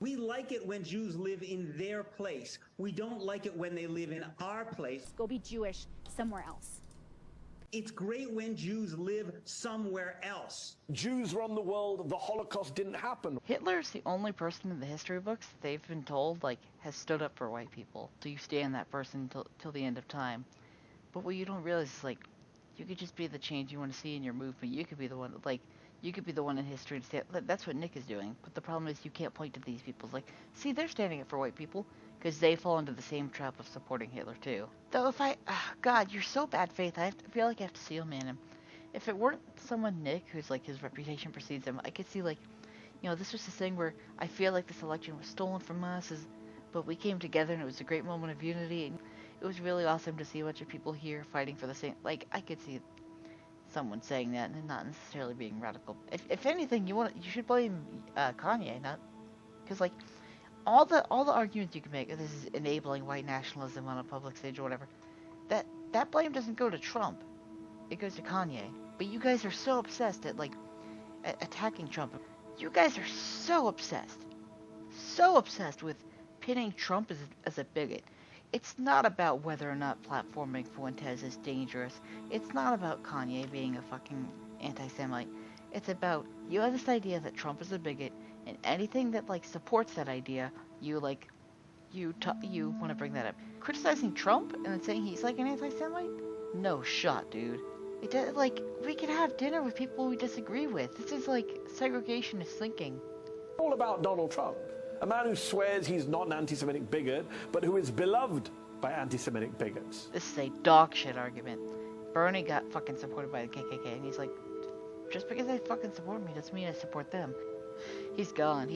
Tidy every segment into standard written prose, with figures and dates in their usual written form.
We like it when Jews live in their place. We don't like it when they live in our place. Go be Jewish somewhere else. It's great when Jews live somewhere else. Jews run the world. The Holocaust didn't happen. Hitler's the only person in the history books they've been told, like, has stood up for white people. So you stand that person till the end of time. But what you don't realize is, like, you could just be the change you want to see in your movement. You could be the one, like, you could be the one in history to stand. That's what Nick is doing. But the problem is you can't point to these people. Like, see, they're standing up for white people. Because they fall into the same trap of supporting Hitler, too. Though if God, you're so bad faith, I feel like I have to Steelman him. If it weren't someone, Nick, who's, like, his reputation precedes him, I could see, like, you know, this was this thing where I feel like this election was stolen from us, but we came together and it was a great moment of unity. And it was really awesome to see a bunch of people here fighting for the same, like, I could see someone saying that and not necessarily being radical. If anything, you should blame Kanye, not, because, like, all the arguments you can make, this is enabling white nationalism on a public stage or whatever, that blame doesn't go to Trump, it goes to Kanye. But you guys are so obsessed at, like, attacking Trump. You guys are so obsessed with pinning Trump as a bigot. It's not about whether or not platforming Fuentes is dangerous. It's not about Kanye being a fucking anti-Semite. It's about, you have this idea that Trump is a bigot, and anything that, like, supports that idea, you want to bring that up. Criticizing Trump and then saying he's, like, an anti-Semite? No shot, dude. It does, like, we can have dinner with people we disagree with. This is, like, segregation is sinking. All about Donald Trump. A man who swears he's not an anti-Semitic bigot, but who is beloved by anti-Semitic bigots. This is a dog shit argument. Bernie got fucking supported by the KKK, and he's like, just because they fucking support me doesn't mean I support them. He's gone.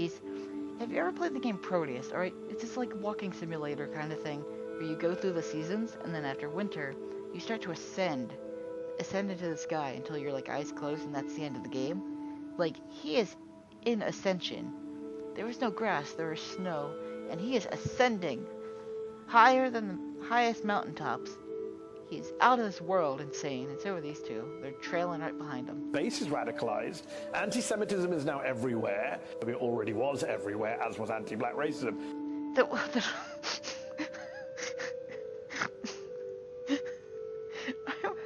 Have you ever played the game Proteus? Alright, it's just like walking simulator kind of thing, where you go through the seasons, and then after winter, you start to ascend into the sky until your, like, eyes close, and that's the end of the game. Like, he is in Ascension. There is no grass, there is snow, and he is ascending higher than the highest mountaintops. He's out of this world insane, and so are these two. They're trailing right behind him. Base is radicalized. Anti-Semitism is now everywhere. It already was everywhere, as was anti-black racism. I'm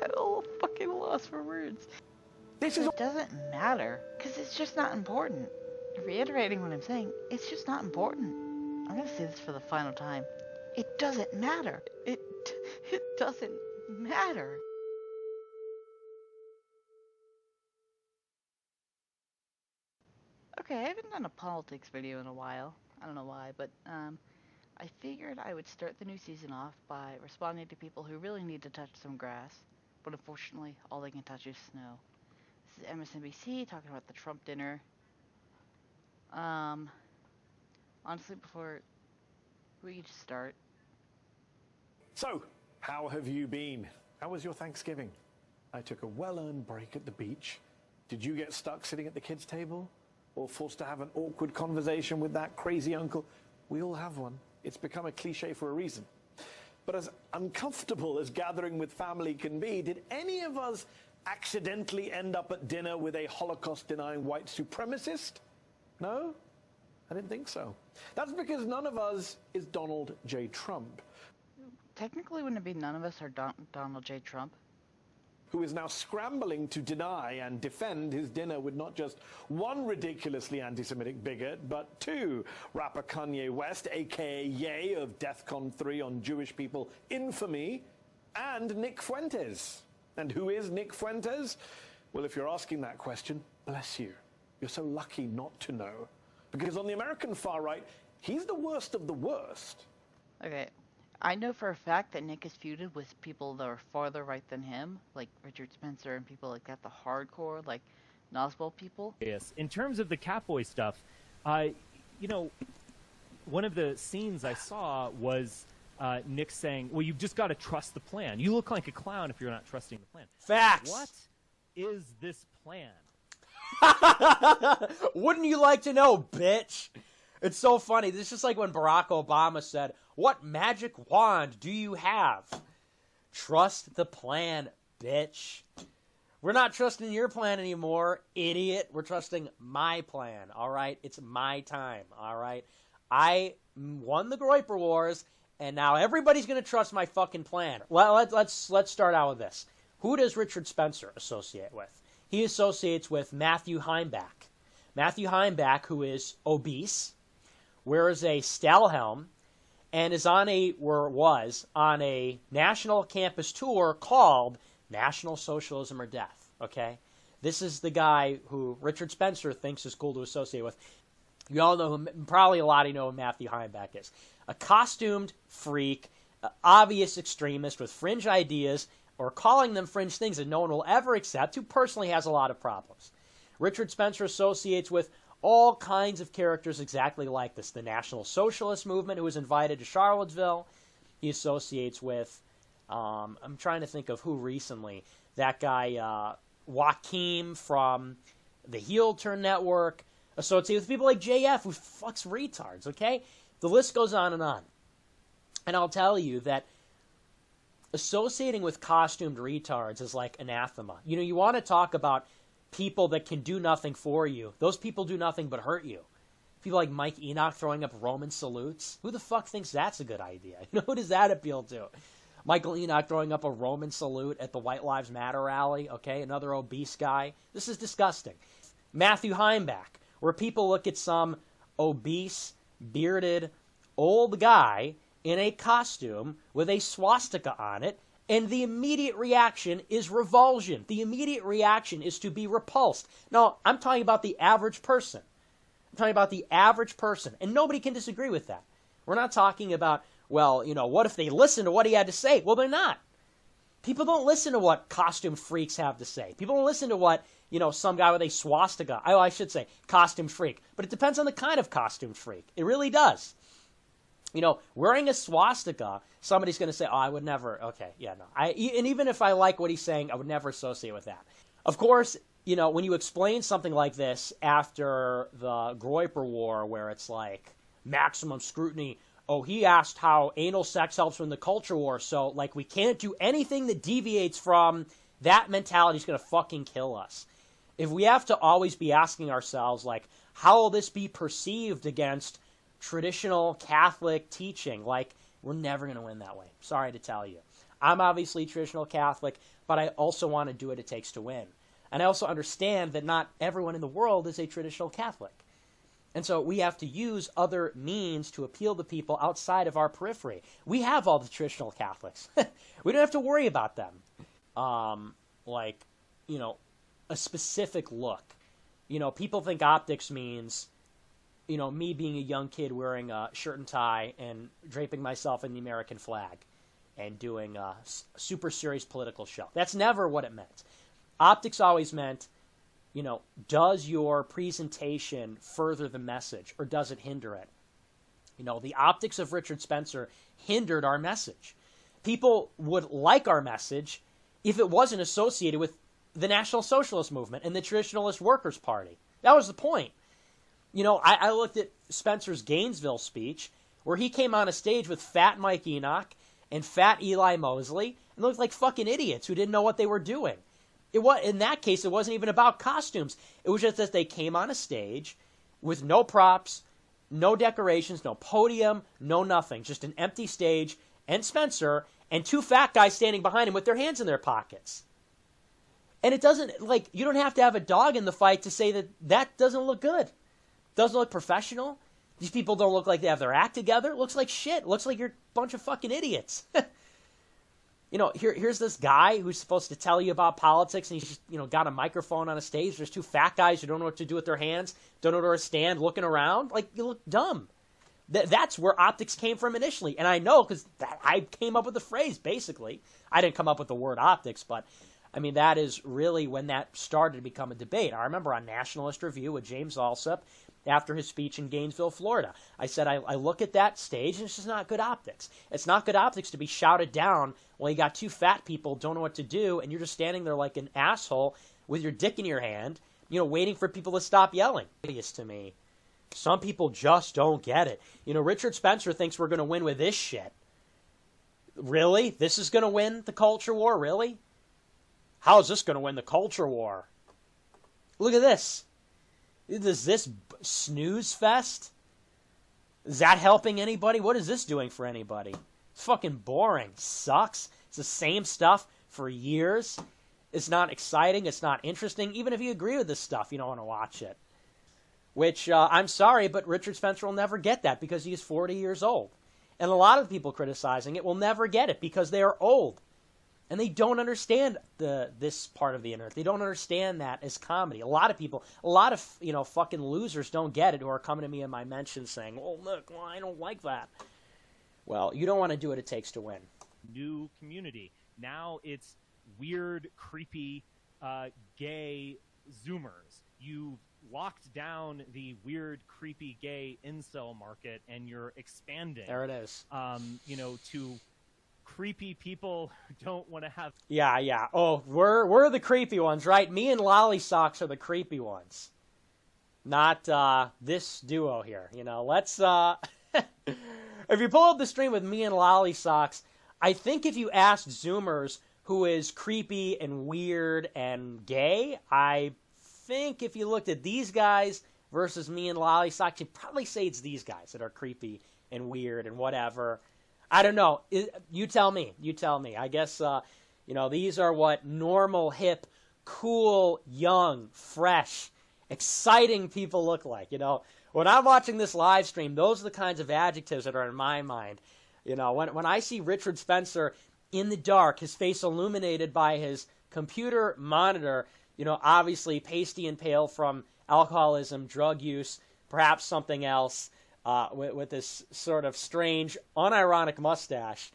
at a little fucking loss for words. It doesn't matter, because it's just not important. Reiterating what I'm saying, it's just not important. I'm gonna say this for the final time. It doesn't matter. It doesn't matter. Okay, I haven't done a politics video in a while. I don't know why, but I figured I would start the new season off by responding to people who really need to touch some grass, but unfortunately all they can touch is snow. This is MSNBC talking about the Trump dinner. Honestly, before we could just start. So, how have you been? How was your Thanksgiving? I took a well-earned break at the beach. Did you get stuck sitting at the kids' table? Or forced to have an awkward conversation with that crazy uncle? We all have one. It's become a cliche for a reason. But as uncomfortable as gathering with family can be, did any of us accidentally end up at dinner with a Holocaust-denying white supremacist? No? I didn't think so. That's because none of us is Donald J. Trump. Technically, wouldn't it be none of us are Donald J. Trump? Who is now scrambling to deny and defend his dinner with not just one ridiculously anti-Semitic bigot, but two. Rapper Kanye West, a.k.a. Ye of DEFCON 3 on Jewish people infamy, and Nick Fuentes. And who is Nick Fuentes? Well, if you're asking that question, bless you. You're so lucky not to know. Because on the American far right, he's the worst of the worst. Okay. I know for a fact that Nick is feuded with people that are farther right than him, like Richard Spencer and people like that, the hardcore, like Noswell people. Yes. In terms of the Catboy stuff, you know, one of the scenes I saw was Nick saying, well, you've just got to trust the plan. You look like a clown if you're not trusting the plan. Facts. What is this plan? Wouldn't you like to know, bitch? It's so funny. This is just like when Barack Obama said, what magic wand do you have? Trust the plan, bitch. We're not trusting your plan anymore, idiot. We're trusting my plan, all right? It's my time, all right? I won the Groyper Wars, and now everybody's going to trust my fucking plan. Well, let's start out with this. Who does Richard Spencer associate with? He associates with Matthew Heimbach. Matthew Heimbach, who is obese, wears a Stahlhelm, and was on a national campus tour called National Socialism or Death, okay? This is the guy who Richard Spencer thinks is cool to associate with. You all know probably a lot of you know who Matthew Heimbach is. A costumed freak, obvious extremist with fringe ideas, or calling them fringe things that no one will ever accept, who personally has a lot of problems. Richard Spencer associates with all kinds of characters exactly like this. The National Socialist Movement, who was invited to Charlottesville. He associates with, I'm trying to think of who recently. That guy, Joaquim from the Heel Turn Network. Associated with people like JF, who fucks retards, okay? The list goes on. And I'll tell you that associating with costumed retards is like anathema. You know, you want to talk about people that can do nothing for you. Those people do nothing but hurt you. People like Mike Enoch throwing up Roman salutes. Who the fuck thinks that's a good idea? You know, who does that appeal to? Michael Enoch throwing up a Roman salute at the White Lives Matter rally, okay? Another obese guy. This is disgusting. Matthew Heimbach, where people look at some obese, bearded, old guy in a costume with a swastika on it, and the immediate reaction is revulsion. The immediate reaction is to be repulsed. Now, I'm talking about the average person. I'm talking about the average person, and nobody can disagree with that. We're not talking about, well, you know, what if they listen to what he had to say? Well, they're not. People don't listen to what costume freaks have to say. People don't listen to what, you know, some guy with a swastika, I should say costume freak. But it depends on the kind of costume freak. It really does. You know, wearing a swastika, somebody's going to say, oh, I would never, okay, yeah, no. And even if I like what he's saying, I would never associate with that. Of course, you know, when you explain something like this after the Groyper War, where it's like maximum scrutiny, oh, he asked how anal sex helps win the culture war, so, like, we can't do anything that deviates from that mentality is going to fucking kill us. If we have to always be asking ourselves, like, how will this be perceived against traditional Catholic teaching? Like, we're never going to win that way. Sorry to tell you. I'm obviously traditional Catholic, but I also want to do what it takes to win. And I also understand that not everyone in the world is a traditional Catholic. And so we have to use other means to appeal to people outside of our periphery. We have all the traditional Catholics. We don't have to worry about them. Like, you know, a specific look. You know, people think optics means, you know, me being a young kid wearing a shirt and tie and draping myself in the American flag and doing a super serious political show. That's never what it meant. Optics always meant, you know, does your presentation further the message or does it hinder it? You know, the optics of Richard Spencer hindered our message. People would like our message if it wasn't associated with the National Socialist Movement and the Traditionalist Workers' Party. That was the point. You know, I looked at Spencer's Gainesville speech where he came on a stage with fat Mike Enoch and fat Eli Mosley and looked like fucking idiots who didn't know what they were doing. In that case, it wasn't even about costumes. It was just that they came on a stage with no props, no decorations, no podium, no nothing. Just an empty stage and Spencer and two fat guys standing behind him with their hands in their pockets. And it doesn't, like, you don't have to have a dog in the fight to say that that doesn't look good. Doesn't look professional. These people don't look like they have their act together. It looks like shit. It looks like you're a bunch of fucking idiots. You know, here's this guy who's supposed to tell you about politics, and he's just, you know, got a microphone on a stage. There's two fat guys who don't know what to do with their hands, don't know where to stand, looking around. Like, you look dumb. That's where optics came from initially. And I know because I came up with the phrase, basically. I didn't come up with the word optics, but, I mean, that is really when that started to become a debate. I remember on Nationalist Review with James Alsop, after his speech in Gainesville, Florida, I said, I look at that stage, and it's just not good optics. It's not good optics to be shouted down while you got two fat people don't know what to do, and you're just standing there like an asshole with your dick in your hand, you know, waiting for people to stop yelling. It's to me. Some people just don't get it. You know, Richard Spencer thinks we're going to win with this shit. Really? This is going to win the culture war? Really? How's this going to win the culture war? Look at this. Is this snooze fest? Is that helping anybody? What is this doing for anybody? It's fucking boring. Sucks. It's the same stuff for years. It's not exciting. It's not interesting. Even if you agree with this stuff, you don't want to watch it. Which, I'm sorry, but Richard Spencer will never get that because he's 40 years old. And a lot of people criticizing it will never get it because they are old. And they don't understand this part of the internet. They don't understand that as comedy. A lot of people, fucking losers don't get it who are coming to me in my mentions saying, oh, look, well, I don't like that. Well, you don't want to do what it takes to win. New community. Now it's weird, creepy, gay Zoomers. You've locked down the weird, creepy, gay incel market, and you're expanding. There it is. To creepy people who don't want to have... Yeah. Oh, we're the creepy ones, right? Me and Lolly Socks are the creepy ones. Not this duo here. Let's... If you pull up the stream with me and Lolly Socks, I think if you asked Zoomers who is creepy and weird and gay, I think if you looked at these guys versus me and Lolly Socks, you'd probably say it's these guys that are creepy and weird and whatever. I don't know. You tell me. I guess, these are what normal, hip, cool, young, fresh, exciting people look like. When I'm watching this live stream, those are the kinds of adjectives that are in my mind. When I see Richard Spencer in the dark, his face illuminated by his computer monitor, obviously pasty and pale from alcoholism, drug use, perhaps something else, with this sort of strange, unironic mustache,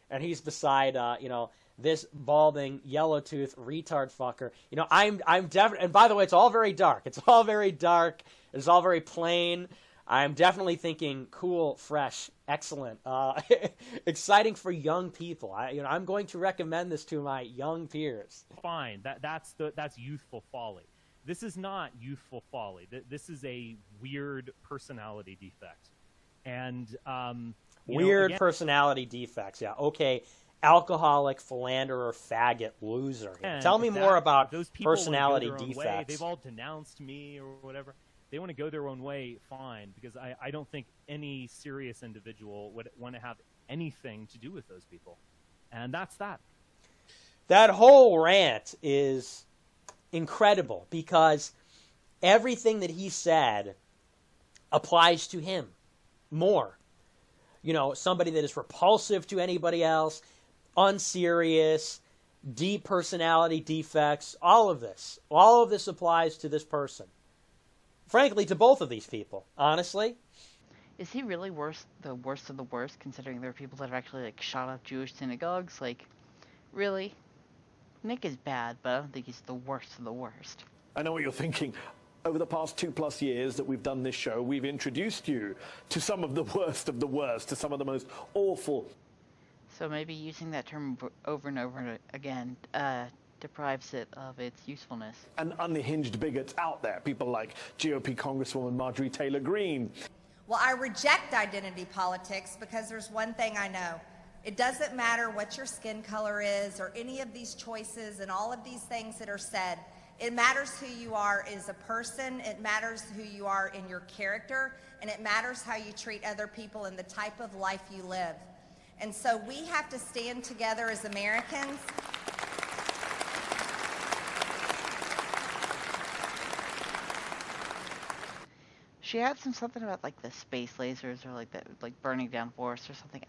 and he's beside, this balding, yellow-toothed retard fucker. I'm definitely, and by the way, it's all very dark. It's all very plain. I'm definitely thinking cool, fresh, excellent, exciting for young people. I'm going to recommend this to my young peers. Fine, that's youthful folly. This is not youthful folly. This is a weird personality defect. And weird personality defects. Yeah. Okay. Alcoholic, philanderer, faggot, loser. Tell me more about those personality defects. They've all denounced me or whatever. They want to go their own way, fine, because I don't think any serious individual would want to have anything to do with those people. And that's that. That whole rant is incredible because everything that he said applies to him more. Somebody that is repulsive to anybody else, unserious, deep personality defects, all of this applies to this person. Frankly, to both of these people, honestly. Is he really the worst of the worst, considering there are people that have actually, shot up Jewish synagogues? Really? Nick is bad, but I don't think he's the worst of the worst. I know what you're thinking. Over the past 2+ years that we've done this show, we've introduced you to some of the worst, to some of the most awful. So maybe using that term over and over again deprives it of its usefulness. And unhinged bigots out there, people like GOP Congresswoman Marjorie Taylor Greene. Well, I reject identity politics because there's one thing I know. It doesn't matter what your skin color is or any of these choices and all of these things that are said. It matters who you are as a person, it matters who you are in your character, and it matters how you treat other people and the type of life you live. And so we have to stand together as Americans. She had something about the space lasers or burning down forests or something.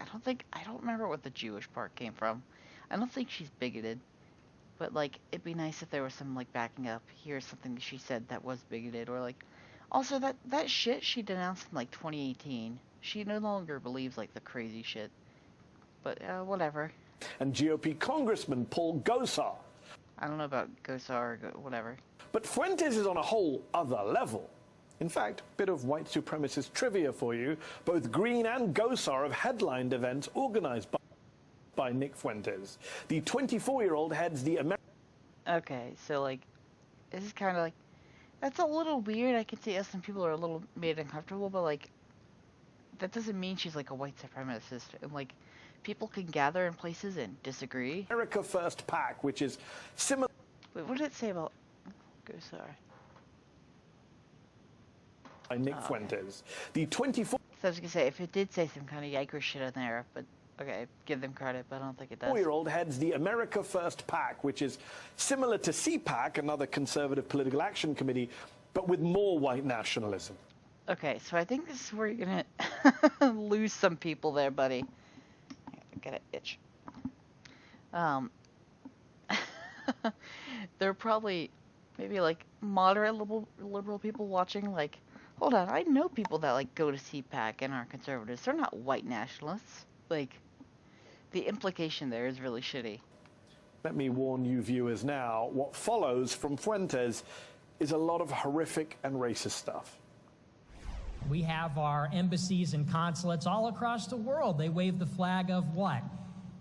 I don't remember what the Jewish part came from. I don't think she's bigoted. But it'd be nice if there was some backing up. Here's something that she said that was bigoted, or also that shit she denounced in 2018. She no longer believes the crazy shit. But whatever. And GOP Congressman Paul Gosar. I don't know about Gosar or whatever. But Fuentes is on a whole other level. In fact, bit of white supremacist trivia for you. Both Greene and Gosar have headlined events organized by Nick Fuentes. The 24-year-old heads the American... Okay, so, this is kind of, that's a little weird. I can see some people are a little made uncomfortable, but, that doesn't mean she's, a white supremacist. And, people can gather in places and disagree. America First PAC, which is similar... Wait, what did it say about Gosar? By Nick Fuentes. The 24 So I was gonna say, if it did say some kind of yikers shit in there, but okay, give them credit, but I don't think it does. 4-year-old heads the America First PAC, which is similar to CPAC, another conservative political action committee, but with more white nationalism. Okay, so I think this is where you're gonna lose some people there, buddy. I got an itch. There are probably maybe like moderate liberal people watching, like, hold on, I know people that like go to CPAC and are conservatives. They're not white nationalists. Like, the implication there is really shitty. Let me warn you viewers now, what follows from Fuentes is a lot of horrific and racist stuff. We have our embassies and consulates all across the world. They wave the flag of what?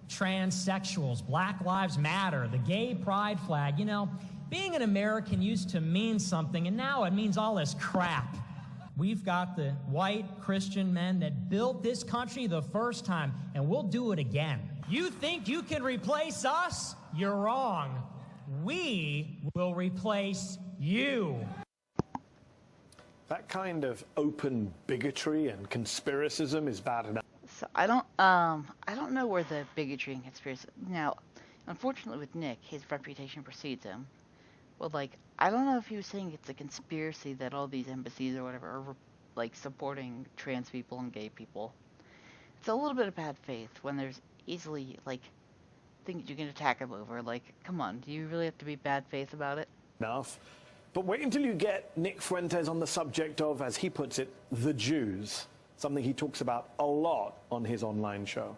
Transsexuals, Black Lives Matter, the gay pride flag. You know, being an American used to mean something, and now it means all this crap. We've got the white Christian men that built this country the first time, and we'll do it again. You think you can replace us? You're wrong. We will replace you. That kind of open bigotry and conspiracism is bad enough. So I don't know where the bigotry and conspiracy. Now, unfortunately with Nick, his reputation precedes him. Well, like, I don't know if he was saying it's a conspiracy that all these embassies or whatever are, like, supporting trans people and gay people. It's a little bit of bad faith when there's easily, like, things you can attack him over. Like, come on, do you really have to be bad faith about it? Enough. But wait until you get Nick Fuentes on the subject of, as he puts it, the Jews. Something he talks about a lot on his online show.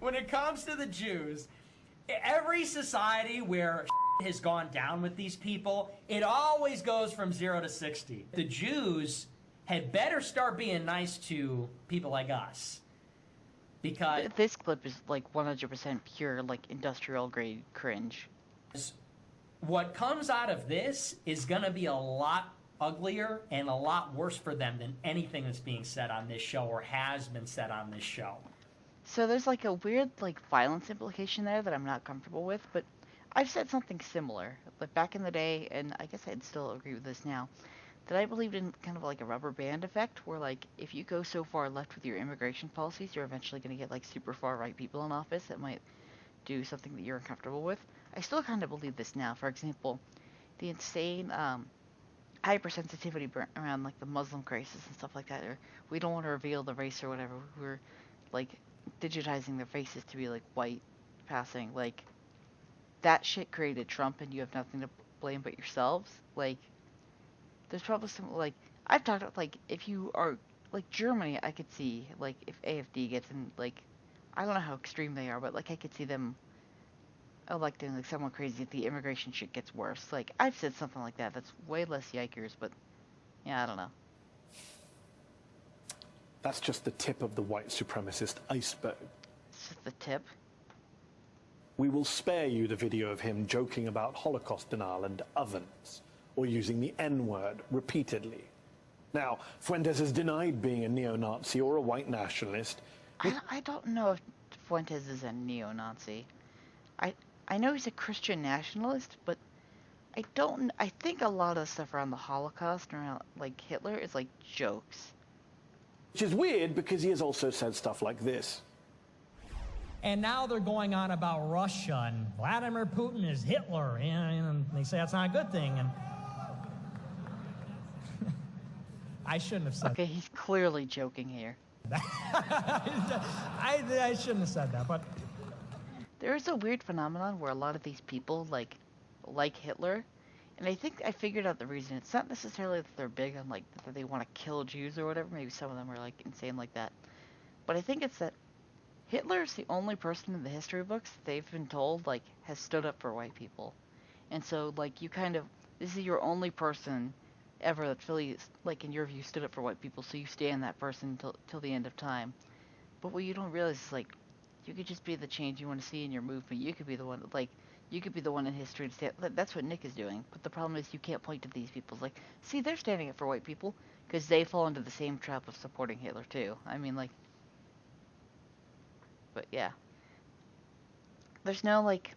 When it comes to the Jews, every society where has gone down with these people, it always goes from 0 to 60. The Jews had better start being nice to people like us. Because this clip is like 100% pure, like, industrial grade cringe. What comes out of this is going to be a lot uglier and a lot worse for them than anything that's being said on this show or has been said on this show. So there's like a weird, like, violence implication there that I'm not comfortable with, but I've said something similar, like back in the day, and I guess I'd still agree with this now, that I believed in kind of like a rubber band effect, where, like, if you go so far left with your immigration policies, you're eventually going to get, like, super far right people in office that might do something that you're uncomfortable with. I still kind of believe this now. For example, the insane hypersensitivity around, like, the Muslim crisis and stuff like that, or we don't want to reveal the race or whatever, we're, like, digitizing their faces to be, like, white passing, like, that shit created Trump and you have nothing to blame but yourselves. Like, there's probably some, like, I've talked about, like, if you are, like, Germany, I could see, like, if AFD gets in, like, I don't know how extreme they are, but, like, I could see them electing, like, someone crazy if the immigration shit gets worse. Like, I've said something like that. That's way less yikers, but, yeah, I don't know. That's just the tip of the white supremacist iceberg. It's just the tip. We will spare you the video of him joking about Holocaust denial and ovens, or using the N-word repeatedly. Now, Fuentes has denied being a neo-Nazi or a white nationalist. I don't know if Fuentes is a neo-Nazi. I know he's a Christian nationalist, but I think a lot of the stuff around the Holocaust and around, like, Hitler is, like, jokes. Which is weird because he has also said stuff like this. And now they're going on about Russia and Vladimir Putin is Hitler, and they say that's not a good thing. And I shouldn't have said Okay, he's clearly joking here. that. I shouldn't have said that, but There is a weird phenomenon where a lot of these people, like Hitler, and I think I figured out the reason. It's not necessarily that they're big on, like, that they want to kill Jews or whatever. Maybe some of them are, like, insane like that. But I think it's that Hitler's the only person in the history books they've been told, like, has stood up for white people. And so, like, you kind of, this is your only person ever that really, like, in your view, stood up for white people, so you stand that person till the end of time. But what you don't realize is, like, you could just be the change you want to see in your movement. You could be the one, like, you could be the one in history to stand. That's what Nick is doing. But the problem is you can't point to these people. Like, see, they're standing up for white people because they fall into the same trap of supporting Hitler, too. I mean, like, but yeah. There's no, like,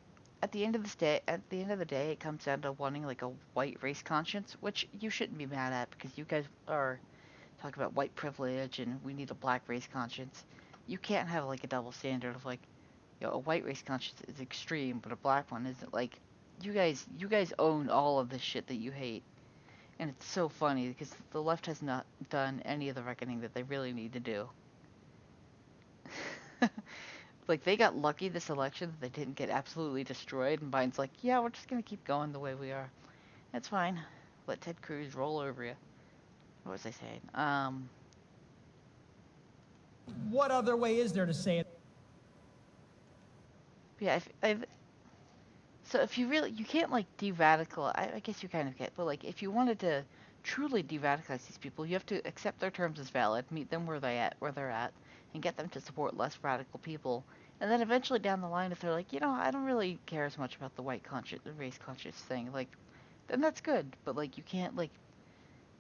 at the end of the day, it comes down to wanting like a white race conscience, which you shouldn't be mad at because you guys are talking about white privilege and we need a black race conscience. You can't have like a double standard of like, a white race conscience is extreme, but a black one isn't. Like, you guys own all of this shit that you hate, and it's so funny because the left has not done any of the reckoning that they really need to do. Like, they got lucky this election that they didn't get absolutely destroyed, and Biden's like, yeah, we're just gonna keep going the way we are. That's fine. Let Ted Cruz roll over you. What was I saying? What other way is there to say it? Yeah, so if you really, you can't like de-radicalize, I guess you kind of get, but like if you wanted to truly de-radicalize these people, you have to accept their terms as valid, meet them where they're at, and get them to support less radical people. And then eventually down the line, if they're like, I don't really care as much about the race conscious thing, like, then that's good. But like, you can't like,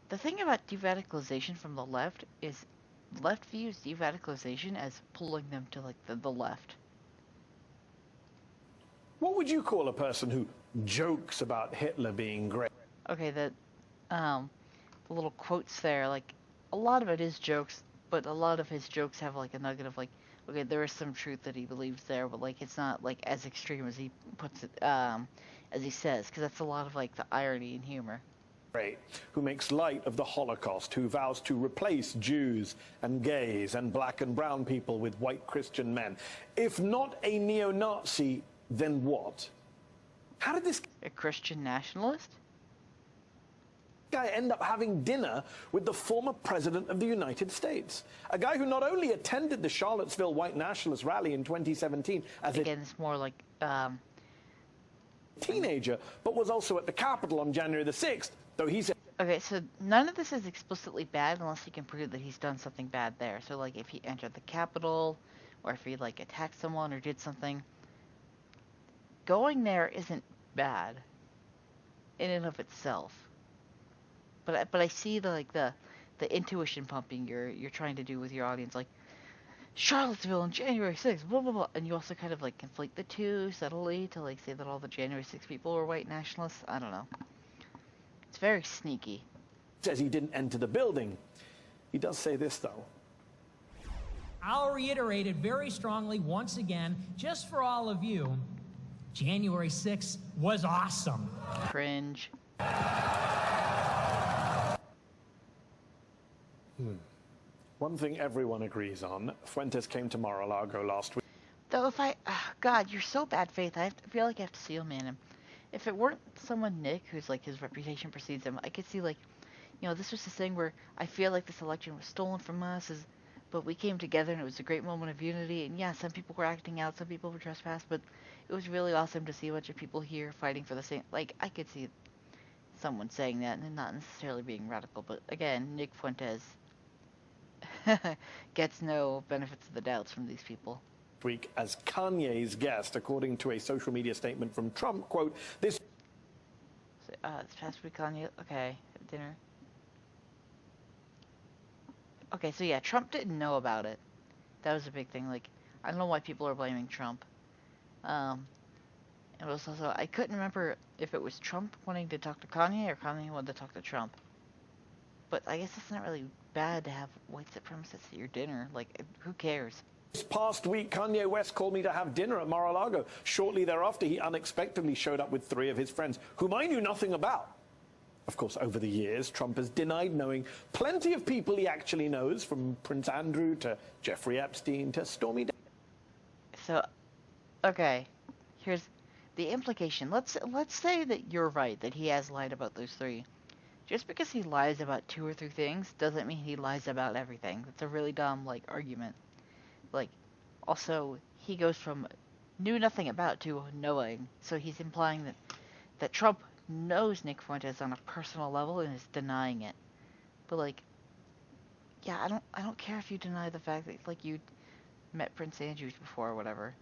the thing about de-radicalization from the left is, left views de-radicalization as pulling them to like the left. What would you call a person who jokes about Hitler being great? Okay, the little quotes there, like, a lot of it is jokes, but a lot of his jokes have like a nugget of like, okay, there is some truth that he believes there, but like it's not like as extreme as he puts it, as he says, because that's a lot of like the irony and humor. Who makes light of the Holocaust, who vows to replace Jews and gays and black and brown people with white Christian men. If not a neo-Nazi, then what? How did this A Christian nationalist? guy end up having dinner with the former president of the United States? A guy who not only attended the Charlottesville white nationalist rally in 2017 as Again, it's more like, a teenager, but was also at the Capitol on January the 6th, though he said... Okay, so none of this is explicitly bad unless he can prove that he's done something bad there. So like if he entered the Capitol, or if he like attacked someone or did something, going there isn't bad in and of itself. But I see the intuition pumping you're trying to do with your audience, like Charlottesville on January 6th, blah blah blah, and you also kind of like conflate the two subtly to like say that all the January 6th people were white nationalists. I don't know. It's very sneaky. Says he didn't enter the building. He does say this though. I'll reiterate it very strongly once again, just for all of you. January 6th was awesome. Cringe. One thing everyone agrees on, Fuentes came to Mar-a-Lago last week. Though if God, you're so bad faith, I feel like I have to Steelman him. If it weren't someone, Nick, who's like his reputation precedes him, I could see like, this was the thing where I feel like this election was stolen from us, but we came together and it was a great moment of unity. And yeah, some people were acting out, some people were trespassed, but it was really awesome to see a bunch of people here fighting for the same. Like, I could see someone saying that and not necessarily being radical. But again, Nick Fuentes gets no benefits of the doubts from these people. Week as Kanye's guest, according to a social media statement from Trump, quote, this past week Kanye, okay, dinner. Okay, so yeah, Trump didn't know about it. That was a big thing. Like, I don't know why people are blaming Trump. It was also, I couldn't remember if it was Trump wanting to talk to Kanye or Kanye wanted to talk to Trump. But I guess it's not really bad to have white supremacists at your dinner. Like, who cares? This past week, Kanye West called me to have dinner at Mar-a-Lago. Shortly thereafter, he unexpectedly showed up with 3 of his friends, whom I knew nothing about. Of course, over the years, Trump has denied knowing plenty of people he actually knows, from Prince Andrew to Jeffrey Epstein to Stormy Daniels. So, okay, here's the implication. Let's say that you're right, that he has lied about those 3. Just because he lies about 2 or 3 things doesn't mean he lies about everything. That's a really dumb, like, argument. Like, also, he goes from knew nothing about to knowing. So he's implying that Trump knows Nick Fuentes on a personal level and is denying it. But like, yeah, I don't care if you deny the fact that like you met Prince Andrew before or whatever.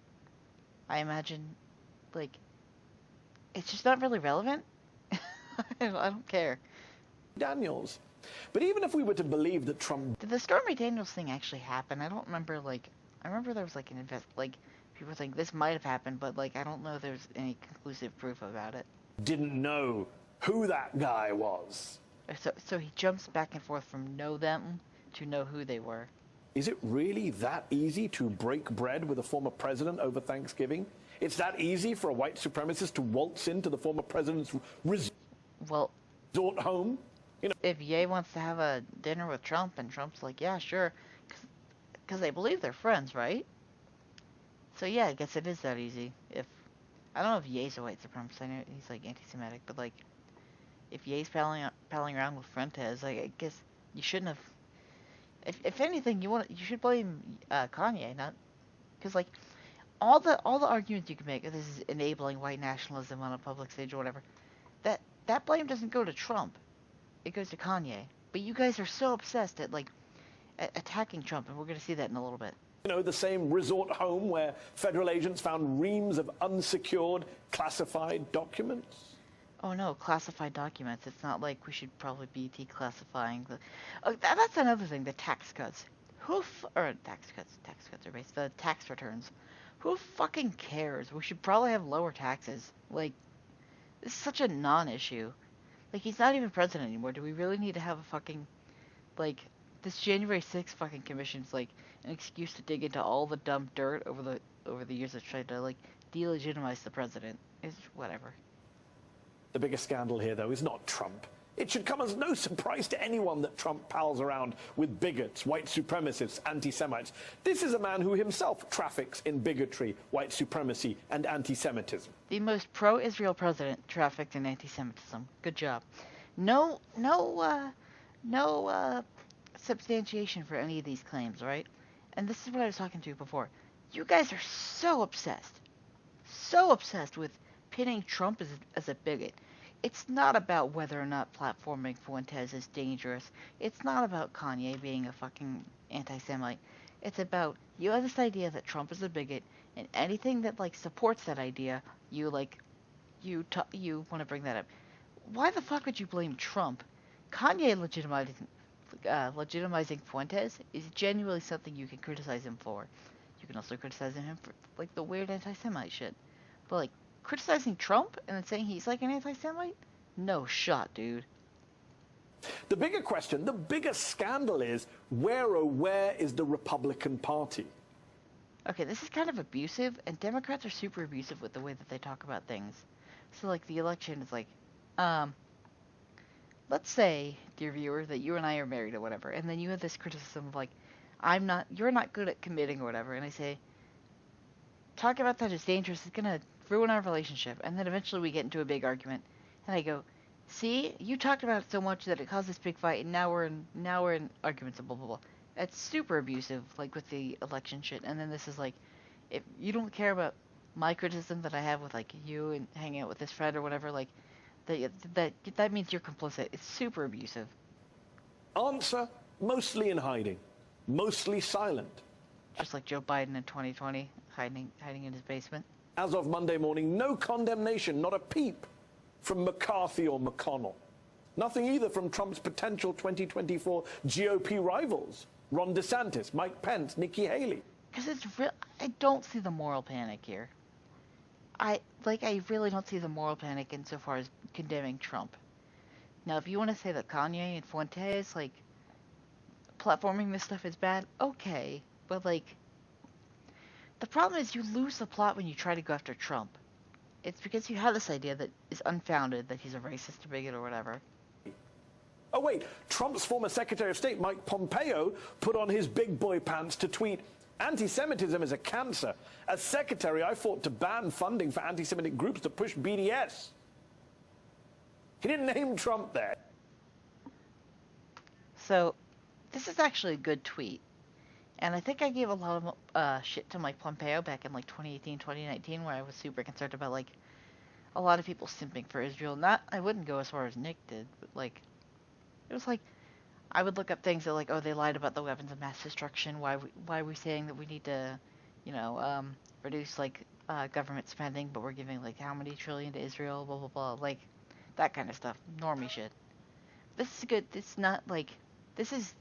I imagine, like, it's just not really relevant. I don't care. Daniels. But even if we were to believe that Trump... Did the Stormy Daniels thing actually happen? I don't remember, like... I remember there was, like, people think this might have happened, but like I don't know if there's any conclusive proof about it. Didn't know who that guy was. So he jumps back and forth from know them to know who they were. Is it really that easy to break bread with a former president over Thanksgiving? It's that easy for a white supremacist to waltz into the former president's resort home? You know, if Ye wants to have a dinner with Trump and Trump's like, yeah, sure, because they believe they're friends, right? So yeah, I guess it is that easy. If I don't know if Ye's a white supremacist, I know he's like anti-Semitic, but like if Ye's palling around with Fuentes, like I guess you shouldn't have. If anything, you should blame Kanye, not because like all the arguments you can make, this is enabling white nationalism on a public stage or whatever. That blame doesn't go to Trump, it goes to Kanye. But you guys are so obsessed at like attacking Trump, and we're going to see that in a little bit. You know, the same resort home where federal agents found reams of unsecured, classified documents? Oh no, classified documents. It's not like we should probably be declassifying the... Oh, that's another thing, the tax cuts. Tax cuts are based, the tax returns. Who fucking cares? We should probably have lower taxes. Like, this is such a non-issue. Like, he's not even president anymore. Do we really need to have a fucking, like, this January 6th fucking commission's like an excuse to dig into all the dumb dirt over the years of trying to like delegitimize the president. It's whatever. The biggest scandal here, though, is not Trump. It should come as no surprise to anyone that Trump pals around with bigots, white supremacists, anti-Semites. This is a man who himself traffics in bigotry, white supremacy, and anti-Semitism. The most pro-Israel president trafficked in anti-Semitism. Good job. No substantiation for any of these claims, right? And this is what I was talking to before. You guys are so obsessed with pitting Trump as a bigot. It's not about whether or not platforming Fuentes is dangerous. It's not about Kanye being a fucking anti-Semite. It's about, you have this idea that Trump is a bigot, and anything that like supports that idea, you want to bring that up. Why the fuck would you blame Trump? Kanye legitimizing Fuentes is genuinely something you can criticize him for. You can also criticize him for like the weird anti-Semite shit. But like criticizing Trump and then saying he's like an anti-Semite? No shot, dude. The bigger question, the bigger scandal is, where is the Republican Party? Okay, this is kind of abusive, and Democrats are super abusive with the way that they talk about things. So like the election is like, let's say, dear viewer, that you and I are married or whatever, and then you have this criticism of like, you're not good at committing or whatever, and I say, talking about that is dangerous, it's gonna ruin our relationship, and then eventually we get into a big argument, and I go, see, you talked about it so much that it caused this big fight, and now we're in arguments and blah blah blah. That's super abusive, like with the election shit, and then this is like, if you don't care about my criticism that I have with like you and hanging out with this friend or whatever, like, that means you're complicit. It's super abusive. Answer, mostly in hiding. Mostly silent. Just like Joe Biden in 2020, hiding in his basement. As of Monday morning, no condemnation, not a peep from McCarthy or McConnell. Nothing either from Trump's potential 2024 GOP rivals, Ron DeSantis, Mike Pence, Nikki Haley. Because I don't see the moral panic here. I really don't see the moral panic insofar as condemning Trump. Now, if you want to say that Kanye and Fuentes, like, platforming this stuff is bad, okay. But, like, the problem is you lose the plot when you try to go after Trump. It's because you have this idea that is unfounded, that he's a racist or bigot or whatever. Oh, wait, Trump's former Secretary of State, Mike Pompeo, put on his big boy pants to tweet, "Anti-Semitism is a cancer. As secretary, I fought to ban funding for anti-Semitic groups to push BDS." He didn't name Trump there. So, this is actually a good tweet. And I think I gave a lot of shit to Mike Pompeo back in like 2018, 2019, where I was super concerned about like a lot of people simping for Israel. I wouldn't go as far as Nick did, but like, it was like, I would look up things that like, oh, they lied about the weapons of mass destruction. Why are we saying that we need to, reduce like government spending, but we're giving like how many trillion to Israel, blah blah blah, like that kind of stuff, normie shit. This is good. It's not like this is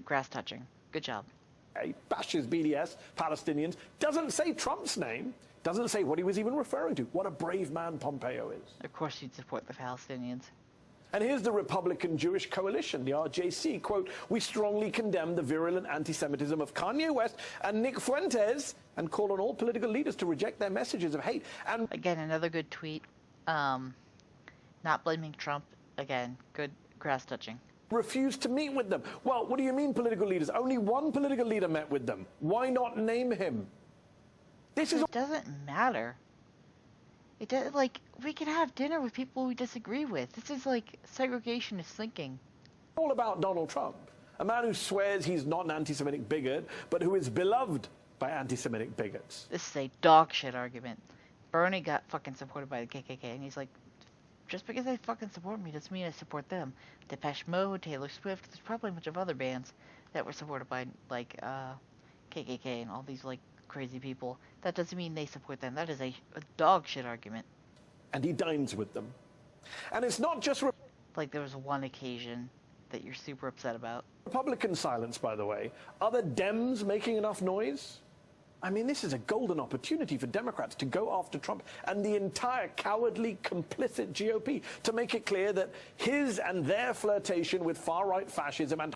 grass touching. Good job. bashes BDS, Palestinians, doesn't say Trump's name, doesn't say what he was even referring to. What a brave man Pompeo is. Of course you'd support the Palestinians. And here's the Republican Jewish Coalition, the RJC, quote, "We strongly condemn the virulent anti-Semitism of Kanye West and Nick Fuentes and call on all political leaders to reject their messages of hate." And again, another good tweet. Not blaming Trump. Again, good grass touching. refused to meet with them. Well, what do you mean political leaders? Only one political leader met with them. Why not name him? This is... It doesn't matter. It does, like, we can have dinner with people we disagree with. This is like segregation is sinking. All about Donald Trump, a man who swears he's not an anti-Semitic bigot, but who is beloved by anti-Semitic bigots. This is a dog shit argument. Bernie got fucking supported by the KKK, and he's like, just because they fucking support me doesn't mean I support them. Depeche Mode, Taylor Swift, there's probably a bunch of other bands that were supported by, like, KKK and all these, like, crazy people. That doesn't mean they support them. That is a dog shit argument. And he dines with them. And it's not just... Like, there was one occasion that you're super upset about. Republican silence, by the way. Are the Dems making enough noise? I mean, this is a golden opportunity for Democrats to go after Trump and the entire cowardly, complicit GOP to make it clear that his and their flirtation with far-right fascism and...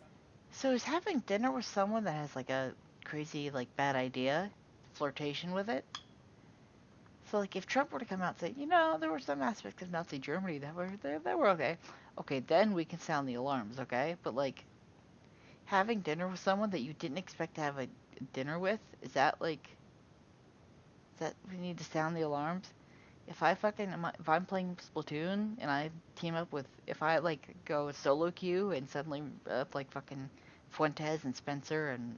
So is having dinner with someone that has, like, a crazy, like, bad idea, flirtation with it? So, like, if Trump were to come out and say, you know, there were some aspects of Nazi Germany that were okay. Okay, then we can sound the alarms, okay? But, like, having dinner with someone that you didn't expect to have a dinner with, is that, like, is that we need to sound the alarms? If I'm playing Splatoon and I team up with, if I, like, go solo queue and suddenly, like, fucking Fuentes and Spencer and,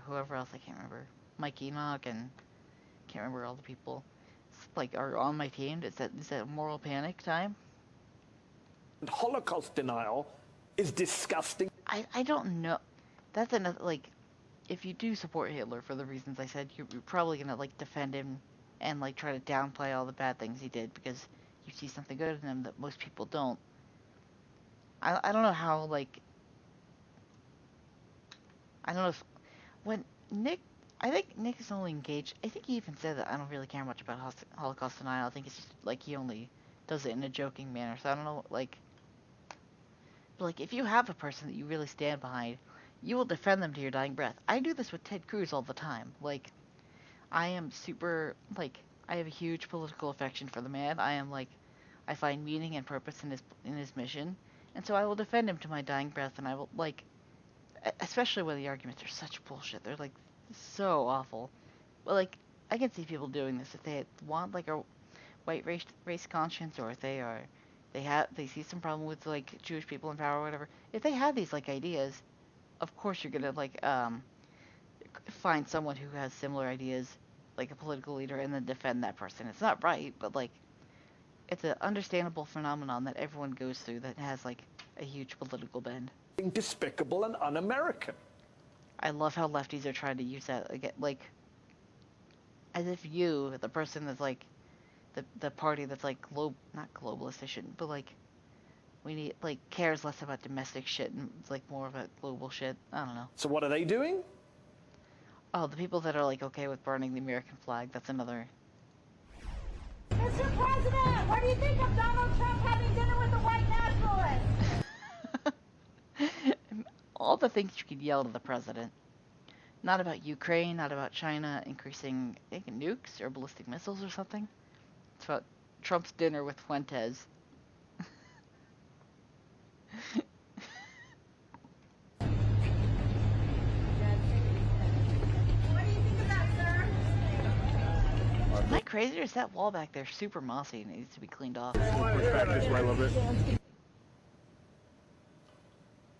whoever else, I can't remember, Mike Enoch and can't remember all the people, like, are on my team, is that moral panic time? Holocaust denial is disgusting. I don't know. That's another, like, if you do support Hitler for the reasons I said, you're probably gonna, like, defend him and, like, try to downplay all the bad things he did because you see something good in him that most people don't. I don't know how, like, I don't know if, when I think Nick is only engaged, I think he even said that I don't really care much about Holocaust denial. I think it's just, like, he only does it in a joking manner, so I don't know, like, but, like, if you have a person that you really stand behind, you will defend them to your dying breath. I do this with Ted Cruz all the time. Like, I am super, like, I have a huge political affection for the man. I am, like, I find meaning and purpose in his mission, and so I will defend him to my dying breath, and I will, like, especially when the arguments are such bullshit. They're, like, so awful. But, like, I can see people doing this if they want, like, a white race conscience, or if they see some problem with, like, Jewish people in power or whatever. If they have these, like, ideas, of course you're gonna, like, find someone who has similar ideas, like a political leader, and then defend that person. It's not right, but, like, it's an understandable phenomenon that everyone goes through that has, like, a huge political bend. Despicable and un-American. I love how lefties are trying to use that, like, as if you, the person that's, like, the party that's, like, not globalist, I shouldn't, but, like, we need, like, cares less about domestic shit and, like, more about global shit. I don't know. So what are they doing? Oh, the people that are, like, okay with burning the American flag, that's another... Mr. President, what do you think of Donald Trump having dinner with the white nationalists? All the things you could yell to the president. Not about Ukraine, not about China increasing, I think, nukes or ballistic missiles or something. It's about Trump's dinner with Fuentes. Am I crazy, or is that wall back there super mossy and it needs to be cleaned off?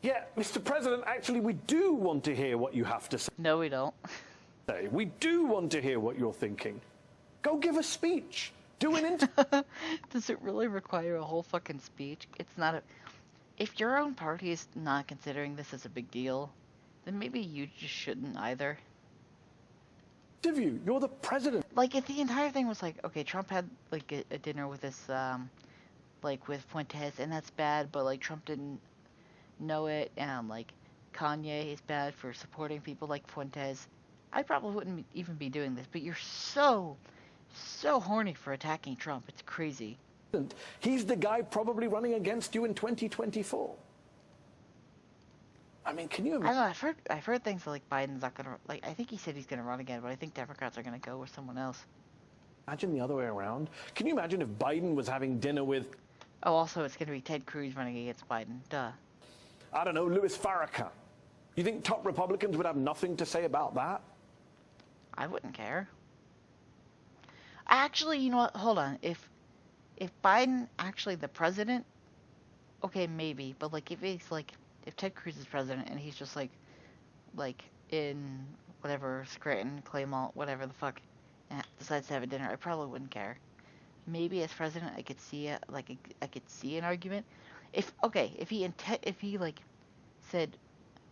Yeah, Mr. President, actually, we do want to hear what you have to say. No, we don't. We do want to hear what you're thinking. Go give a speech. Do an interview. Does it really require a whole fucking speech? It's not a... If your own party is not considering this as a big deal, then maybe you just shouldn't either. Interview. You're the president. Like, if the entire thing was like, okay, Trump had, like, a dinner with this, like, with Fuentes, and that's bad, but, like, Trump didn't know it, and, like, Kanye is bad for supporting people like Fuentes, I probably wouldn't even be doing this. But you're so horny for attacking Trump. It's crazy. He's the guy probably running against you in 2024. I mean, can you I don't know. I've heard things like Biden's not gonna like. I think he said he's gonna run again, but I think Democrats are gonna go with someone else. imagine the other way around? Can you imagine if Biden was having dinner with... Oh, also, it's gonna be Ted Cruz running against Biden. Duh. I don't know, Louis Farrakhan. You think top Republicans would have nothing to say about that? I wouldn't care. Actually, you know what? Hold on. If Biden actually the president, okay, maybe. But like, if he's like, if Ted Cruz is president and he's just like in whatever Scranton, Claymont, whatever the fuck, and decides to have a dinner, I probably wouldn't care. Maybe as president, I could see I could see an argument. If he like said,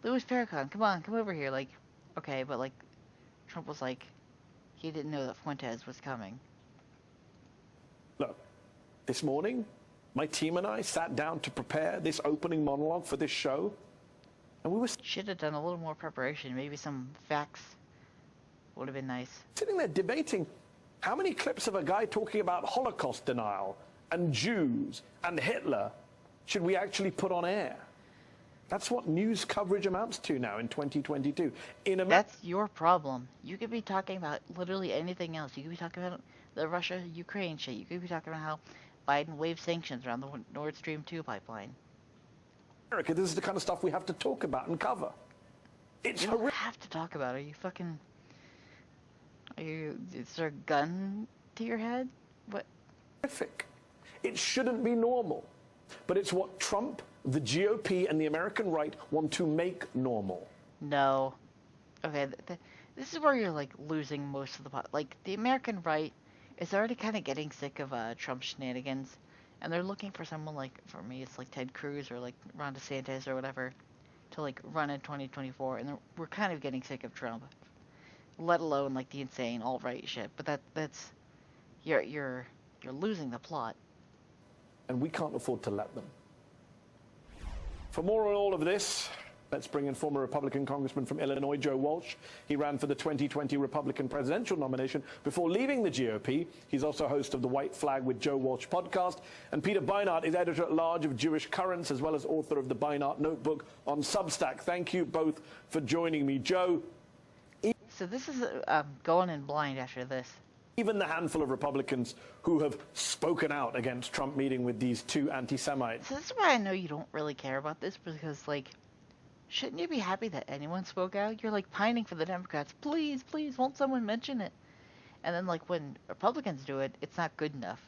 Louis Farrakhan, come over here, like, okay, but like Trump was like, he didn't know that Fuentes was coming. Look, this morning, my team and I sat down to prepare this opening monologue for this show, and we were Should have done a little more preparation. Maybe some facts would have been nice. sitting there debating how many clips of a guy talking about Holocaust denial and Jews and Hitler should we actually put on air. That's what news coverage amounts to now in 2022. That's your problem. You could be talking about literally anything else. You could be talking about the Russia-Ukraine shit. You could be talking about how Biden waived sanctions around the Nord Stream 2 pipeline. America, this is the kind of stuff we have to talk about and cover. It's You don't have to talk about it. Is there a gun to your head? What? horrific. It shouldn't be normal. But it's what Trump, the GOP, and the American right want to make normal. No. Okay, this is where you're, like, losing most of the pot. Like, the American right is already kind of getting sick of Trump shenanigans, and they're looking for someone like, for me, it's like Ted Cruz or, like, Ron DeSantis or whatever, to, like, run in 2024, and we're kind of getting sick of Trump. Let alone, like, the insane alt-right shit. But that's... You're losing the plot. And we can't afford to let them. For more on all of this, let's bring in former Republican Congressman from Illinois, Joe Walsh. He ran for the 2020 Republican presidential nomination before leaving the GOP. He's also host of the White Flag with Joe Walsh podcast. And Peter Beinart is editor-at-large of Jewish Currents, as well as author of the Beinart Notebook on Substack. Thank you both for joining me. Joe. So this is going in blind after this. Even the handful of Republicans who have spoken out against Trump meeting with these two anti-Semites. So this is why I know you don't really care about this, because, like, shouldn't you be happy that anyone spoke out? You're, like, pining for the Democrats. Please, please, won't someone mention it? And then, like, when Republicans do it, it's not good enough.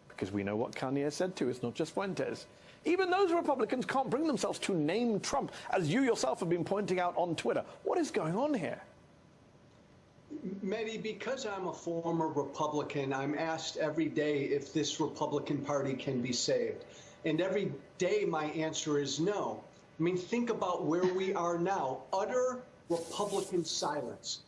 Because we know what Kanye said too. It's not just Fuentes. Even those Republicans can't bring themselves to name Trump, as you yourself have been pointing out on Twitter. What is going on here? Mehdi, because I'm a former Republican, I'm asked every day if this Republican Party can be saved. And every day my answer is no. I mean, think about where we are now. Utter Republican silence.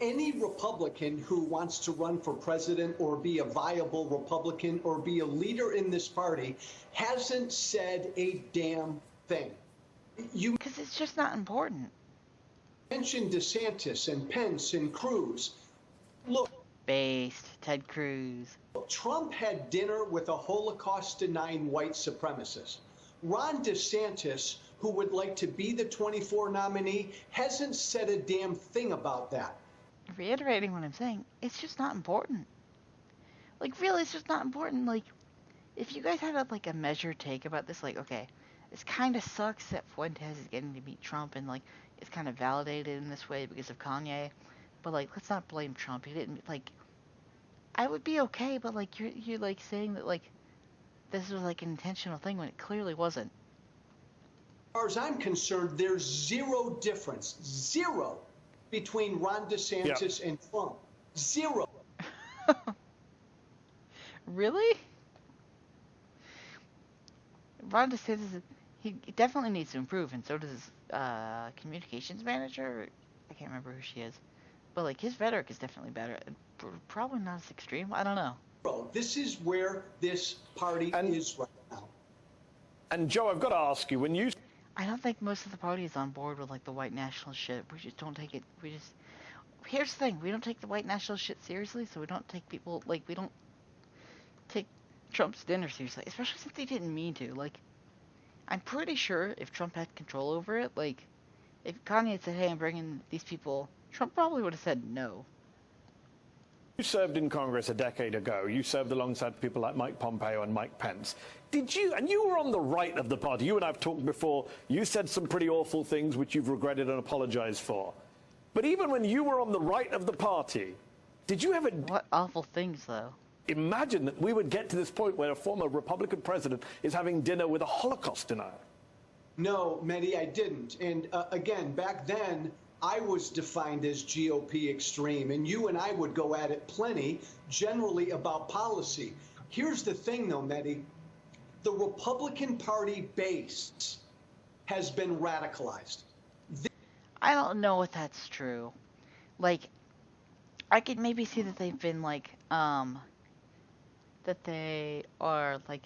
Any Republican who wants to run for president or be a viable Republican or be a leader in this party hasn't said a damn thing. Because it's just not important. Mentioned DeSantis and Pence and Cruz. Look, Based Ted Cruz. Trump had dinner with a Holocaust-denying white supremacist. Ron DeSantis, who would like to be the 24 nominee, hasn't said a damn thing about that. Reiterating what I'm saying, it's just not important. Like, really, it's just not important. Like, if you guys had a measured take about this, like, okay, this kind of sucks that Fuentes is getting to meet Trump, and, like, it's kind of validated in this way because of Kanye, but, like, let's not blame Trump. He didn't, like, I would be okay, but, like, you're like, saying that, like, this was, like, an intentional thing when it clearly wasn't. As far as I'm concerned, there's zero difference, zero, between Ron DeSantis and Trump. Zero. Really? Ron DeSantis, he definitely needs to improve, and so does his communications manager. I can't remember who she is. But, like, his rhetoric is definitely better. Probably not as extreme. I don't know. Bro, this is where this party is right now. And, Joe, I've got to ask you, when you... I don't think most of the party is on board with like the white nationalist shit. We just don't take it. Here's the thing: we don't take the white nationalist shit seriously, so we don't take people like we don't take Trump's dinner seriously, especially since they didn't mean to. Like, I'm pretty sure if Trump had control over it, like, if Kanye had said, "Hey, I'm bringing these people," Trump probably would have said no. You served in Congress a decade ago. You served alongside people like Mike Pompeo and Mike Pence. Did you, and you were on the right of the party. You and I have talked before. You said some pretty awful things which you've regretted and apologized for. But even when you were on the right of the party, did you ever... What awful things, though? Imagine that we would get to this point where a former Republican president is having dinner with a Holocaust denier. No, Mehdi, I didn't. And again, back then, I was defined as GOP extreme, and you and I would go at it plenty, generally about policy. Here's the thing, though, Mehdi. The Republican Party base has been radicalized. I don't know if that's true. Like, I could maybe see that they've been, like, that they are, like,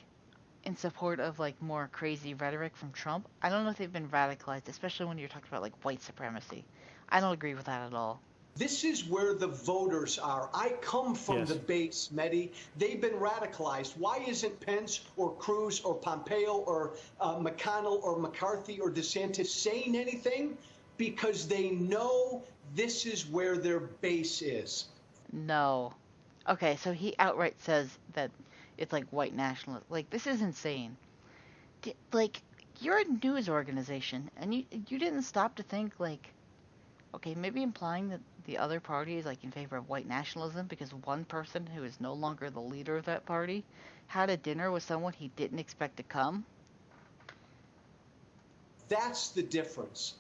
in support of, like, more crazy rhetoric from Trump. I don't know if they've been radicalized, especially when you're talking about, like, white supremacy. I don't agree with that at all. This is where the voters are. I come from the base, Mehdi. They've been radicalized. Why isn't Pence or Cruz or Pompeo or McConnell or McCarthy or DeSantis saying anything? Because they know this is where their base is. No. Okay, so he outright says that it's like white nationalist. Like, this is insane. Like, you're a news organization, and you didn't stop to think, like, okay, maybe implying that the other party is, like, in favor of white nationalism because one person who is no longer the leader of that party had a dinner with someone he didn't expect to come? That's the difference.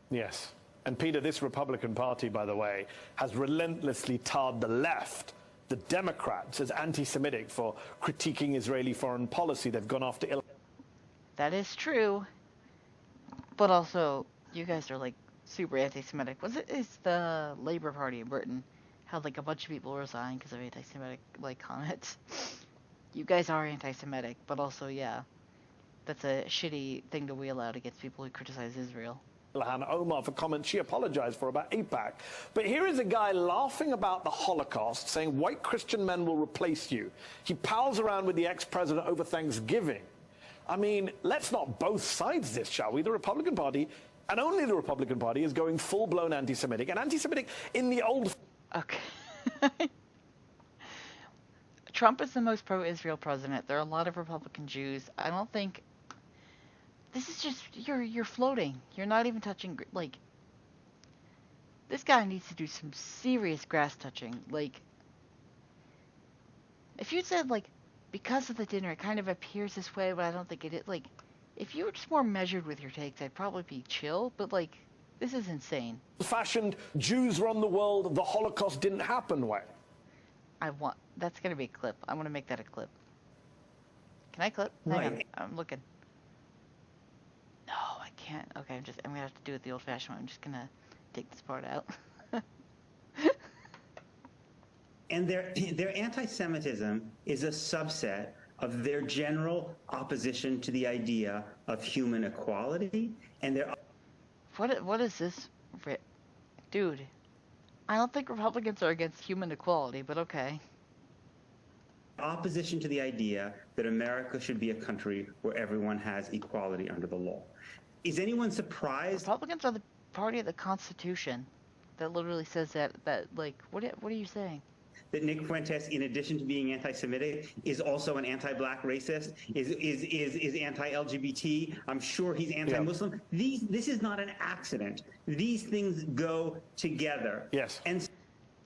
Yes. And Peter, this Republican Party, by the way, has relentlessly tarred the left, the Democrats, as anti-Semitic for critiquing Israeli foreign policy. They've gone after... That is true. But also, you guys are, like, super anti-Semitic. Is the Labour Party in Britain had, like, a bunch of people resign because of anti-Semitic, like, comments? You guys are anti-Semitic, but also, yeah, that's a shitty thing to wheel out against people who criticize Israel. Ilhan Omar for comments she apologized for about AFPAC. But here is a guy laughing about the Holocaust, saying white Christian men will replace you. He pals around with the ex-president over Thanksgiving. I mean, let's not both sides this, shall we? The Republican Party, and only the Republican Party, is going full-blown anti-Semitic. And anti-Semitic in the old... Okay. Trump is the most pro-Israel president. There are a lot of Republican Jews. I don't think... This is just, you're floating. You're not even touching, like, this guy needs to do some serious grass touching. Like, if you said, like, because of the dinner, it kind of appears this way, but I don't think it is, like, if you were just more measured with your takes, I'd probably be chill, but, like, this is insane. Fashioned Jews run the world, the Holocaust didn't happen way. That's gonna be a clip. I want to make that a clip. Can I clip? Right. Hang on, I'm looking. No, I can't. Okay, I'm gonna have to do it the old-fashioned way. I'm just gonna take this part out. And their anti-Semitism is a subset of their general opposition to the idea of human equality, and their... What is this? Dude, I don't think Republicans are against human equality, but okay. Opposition to the idea that America should be a country where everyone has equality under the law. Is anyone surprised? Republicans are the party of the Constitution. That literally says that like, what are you saying? That Nick Fuentes, in addition to being anti-Semitic, is also an anti-black racist, is anti-LGBT. I'm sure he's anti-Muslim. Yeah. This is not an accident. These things go together. Yes. And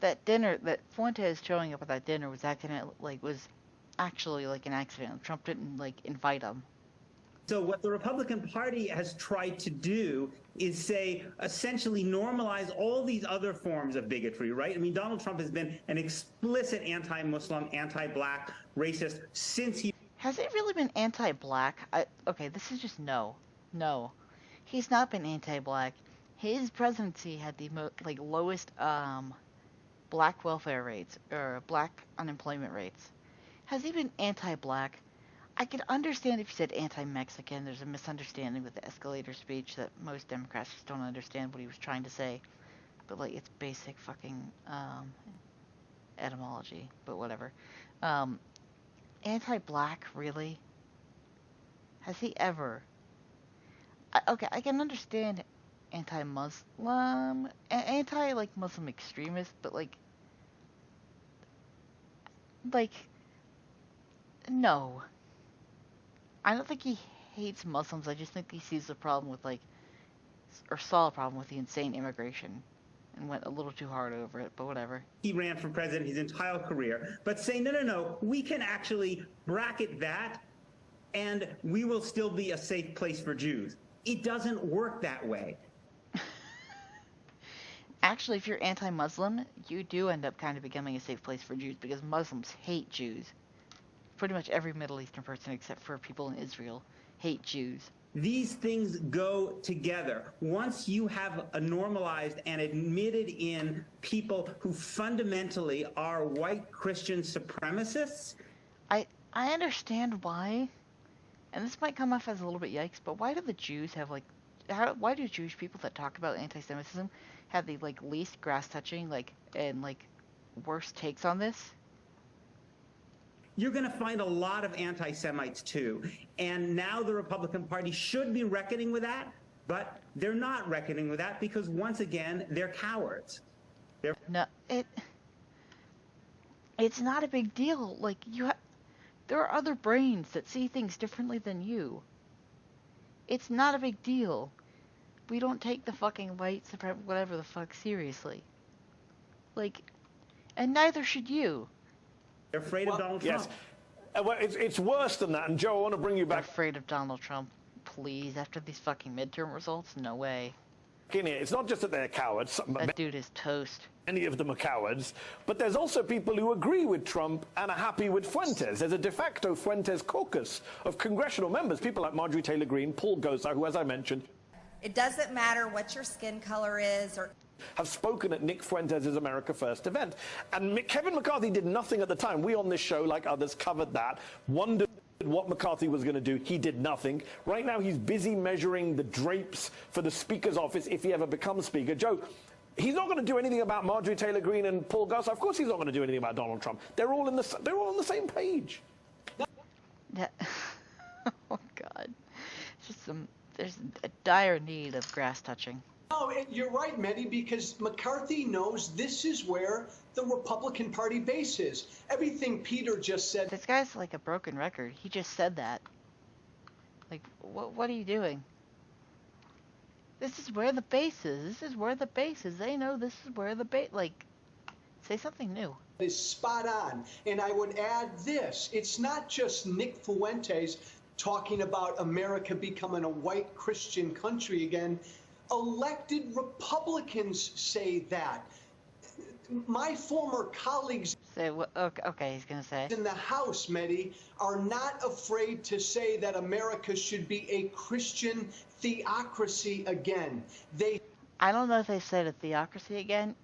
that dinner, that Fuentes showing up at that dinner was actually like an accident. Trump didn't like invite him. So what the Republican Party has tried to do is say, essentially normalize all these other forms of bigotry, right? I mean, Donald Trump has been an explicit anti-Muslim, anti-black, racist since he... Has he really been anti-black? Okay, this is just no. He's not been anti-black. His presidency had the lowest black welfare rates, or black unemployment rates. Has he been anti-black? I could understand if you said anti-Mexican. There's a misunderstanding with the escalator speech that most Democrats just don't understand what he was trying to say. But, like, it's basic fucking etymology, but whatever. Anti-black, really? Has he ever? Okay, I can understand anti-Muslim, like Muslim extremist, but like, no. I don't think he hates Muslims. I just think he sees the problem with or saw a problem with the insane immigration and went a little too hard over it, but whatever. He ran for president his entire career, but say, no, we can actually bracket that and we will still be a safe place for Jews. It doesn't work that way. Actually, if you're anti-Muslim, you do end up kind of becoming a safe place for Jews because Muslims hate Jews. Pretty much every Middle Eastern person except for people in Israel hate Jews. These things go together. Once you have a normalized and admitted in people who fundamentally are white Christian supremacists. I understand why, and this might come off as a little bit yikes, but why do the Jews have why do Jewish people that talk about anti-Semitism have the least grass touching and worst takes on this? You're going to find a lot of anti-Semites too. And now the Republican Party should be reckoning with that, but they're not reckoning with that because once again, they're cowards. It's not a big deal. There are other brains that see things differently than you. It's not a big deal. We don't take the fucking white supremacy, whatever the fuck, seriously. And neither should you. They're afraid of Donald Trump. Yes. Well, it's worse than that. And Joe, I want to bring you back. They're afraid of Donald Trump. Please, after these fucking midterm results? No way. It's not just that they're cowards. That dude is toast. Any of them are cowards. But there's also people who agree with Trump and are happy with Fuentes. There's a de facto Fuentes caucus of congressional members, people like Marjorie Taylor Greene, Paul Gosar, who, as I mentioned, It doesn't matter what your skin color is or have spoken at Nick Fuentes' America First event. And Kevin McCarthy did nothing at the time. We on this show, like others, covered that, wondered what McCarthy was going to do. He did nothing. Right now, he's busy measuring the drapes for the Speaker's office if he ever becomes Speaker. Joe, he's not going to do anything about Marjorie Taylor Greene and Paul Gosar. Of course he's not going to do anything about Donald Trump. They're all on the same page. Oh, God. It's just there's a dire need of grass touching. No, you're right, Mehdi, because McCarthy knows this is where the Republican Party base is. Everything Peter just said. This guy's like a broken record. He just said that. What are you doing? This is where the base is. This is where the base is. They know this is where the base... say something new. Is spot on. And I would add this. It's not just Nick Fuentes talking about America becoming a white Christian country again. Elected Republicans say that. My former colleagues Say what? Okay, he's going to say. in the House, Mehdi, are not afraid to say that America should be a Christian theocracy again. I don't know if they said a theocracy again.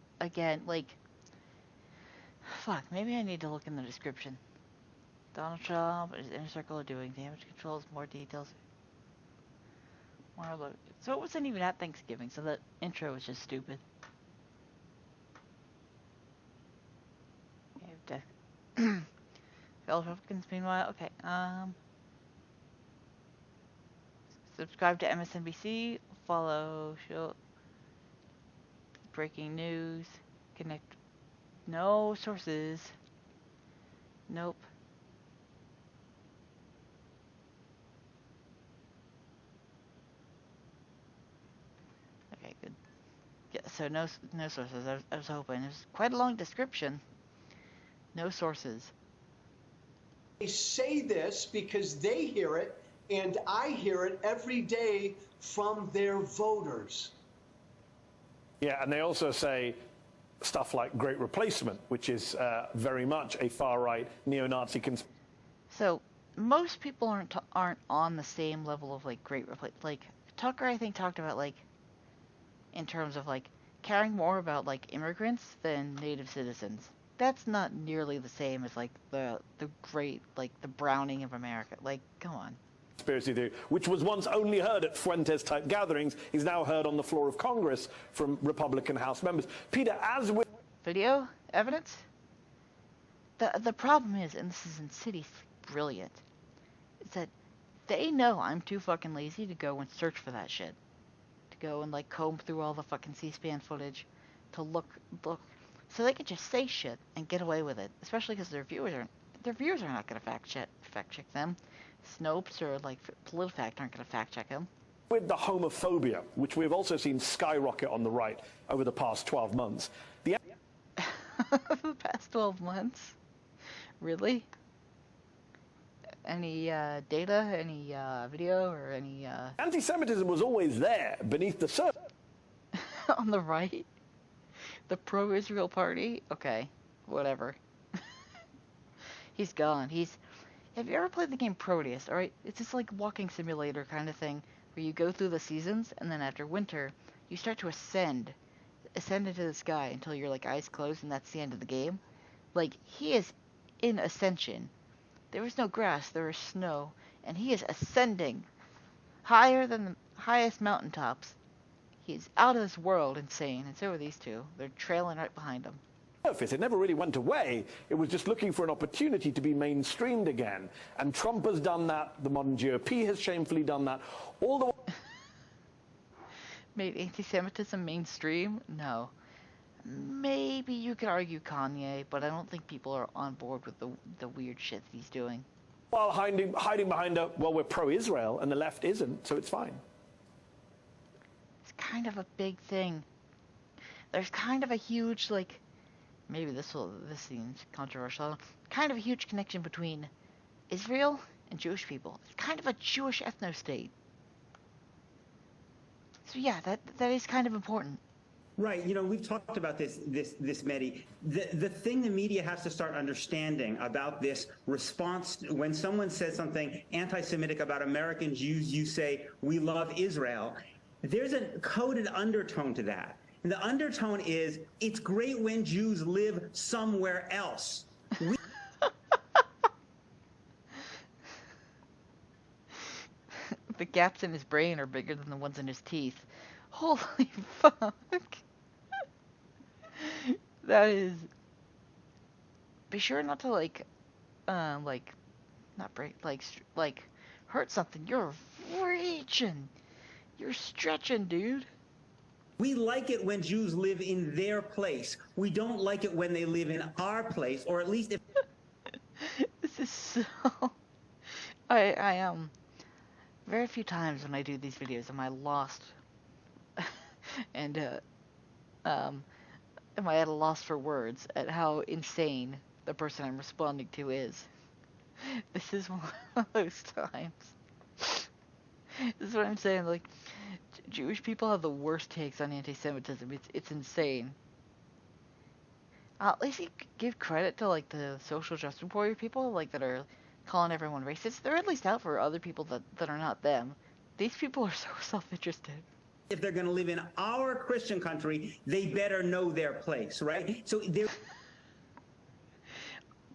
Fuck, maybe I need to look in the description. Donald Trump, his inner circle are doing damage controls, more details. So it wasn't even at Thanksgiving, so that intro was just stupid. Fellow Republicans, meanwhile, okay. Subscribe to MSNBC, follow show breaking news, connect. No sources. Nope. Okay, good. Yeah, so no sources. I was hoping. It was quite a long description. No sources. They say this because they hear it, and I hear it every day from their voters. Yeah, and they also say stuff like great replacement, which is very much a far-right neo-Nazi conspiracy. So most people aren't on the same level of great replacement. Like Tucker, I think, talked about in terms of caring more about immigrants than native citizens. that's not nearly the same as like the great, like the Browning of America. Like, come on. Conspiracy theory, which was once only heard at Fuentes-type gatherings, is now heard on the floor of Congress from Republican House members. Peter, as with Video evidence? The problem is, and this is insidiously brilliant, is that they know I'm too fucking lazy to go and search for that shit. To go and like comb through all the fucking C-SPAN footage to look. So they can just say shit and get away with it, especially because their viewers are not going to fact check them. Snopes or like PolitiFact aren't going to fact check them. with the homophobia, which we've also seen skyrocket on the right over the past 12 months, the past 12 months? Really? Any data, any video, or any... Antisemitism was always there, beneath the surface. On the right? The pro-Israel party? Okay, whatever. He's gone. Have you ever played the game Proteus? Alright, it's this like walking simulator kind of thing, where you go through the seasons, and then after winter, you start to ascend into the sky until your like eyes close, and that's the end of the game. Like, he is in Ascension. There is no grass, there is snow, and he is ascending higher than the highest mountaintops. He is out of this world insane, and so are these two. They're trailing right behind him. It never really went away. It was just looking for an opportunity to be mainstreamed again. And Trump has done that. The modern GOP has shamefully done that. All the Made anti-Semitism mainstream? No. Maybe you could argue Kanye, but I don't think people are on board with the weird shit that he's doing. While hiding behind well, we're pro-Israel, and the left isn't, so it's fine. It's kind of a big thing. There's kind of a huge, like, maybe this seems controversial, kind of a huge connection between Israel and Jewish people. It's kind of a Jewish ethno-state. So yeah, that is kind of important. Right. You know, we've talked about this, Mehdi. The thing the media has to start understanding about this response, when someone says something anti-Semitic about American Jews, you say, we love Israel. There's a coded undertone to that. And the undertone is, it's great when Jews live somewhere else. The gaps in his brain are bigger than the ones in his teeth. Holy fuck. That is... Be sure not to, not break, hurt something. You're reaching. You're stretching, dude. We like it when Jews live in their place. We don't like it when they live in our place, or at least if... This is so... I very few times when I do these videos am I lost and am I at a loss for words at how insane the person I'm responding to is. This is one of those times. This is what I'm saying, like, Jewish people have the worst takes on anti-Semitism. It's insane. At least you give credit to, like, the social justice warrior people, like, that are calling everyone racist. They're at least out for other people that are not them. These people are so self-interested. If they're going to live in our Christian country, they better know their place, right? So they're...